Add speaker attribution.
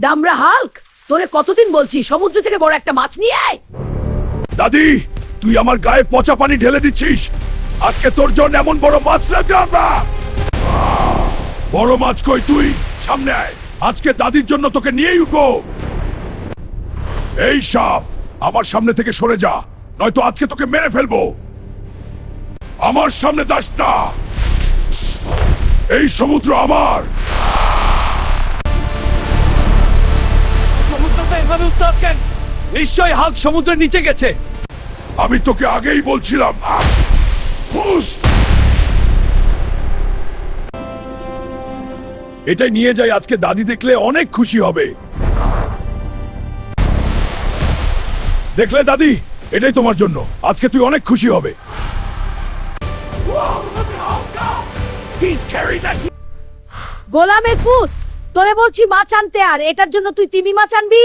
Speaker 1: দামড়া Hulk, তোরে কতদিন বলছি সমুদ্র থেকে বড় একটা মাছ নিয়ে আয়।
Speaker 2: দাদি, তুই আমার গায়ে পচা পানি ঢেলে দিচ্ছিস। আজকে তোর জন্য এমন বড় মাছ লাগবে আমরা। বড় মাছ কই তুই? সামনে আয়, আজকে দাদির জন্য তোকে নিয়েই উঠবো। এই সাপ, আমার সামনে থেকে সরে যা, নয়তো আজকে তোকে মেরে ফেলবো। আমার সামনে দাস না, এই সমুদ্র আমার।
Speaker 3: সমুদ্রটা এভাবে উত্তাপ কেন? নিশ্চয়ই হাল্ক সমুদ্রের নিচে গেছে।
Speaker 2: আমি তোকে আগেই বলছিলাম। হুস! এটাই নিয়ে যাই, আজকে দাদি দেখলে অনেক খুশি হবে। দেখলে দাদি, এটাই তোমার জন্য, আজকে তুই অনেক খুশি হবে।
Speaker 1: গোলামের পুত, তোরে বলছি মাছ আনতে, আর এটার জন্য তুই তিমি মাছ আনবি?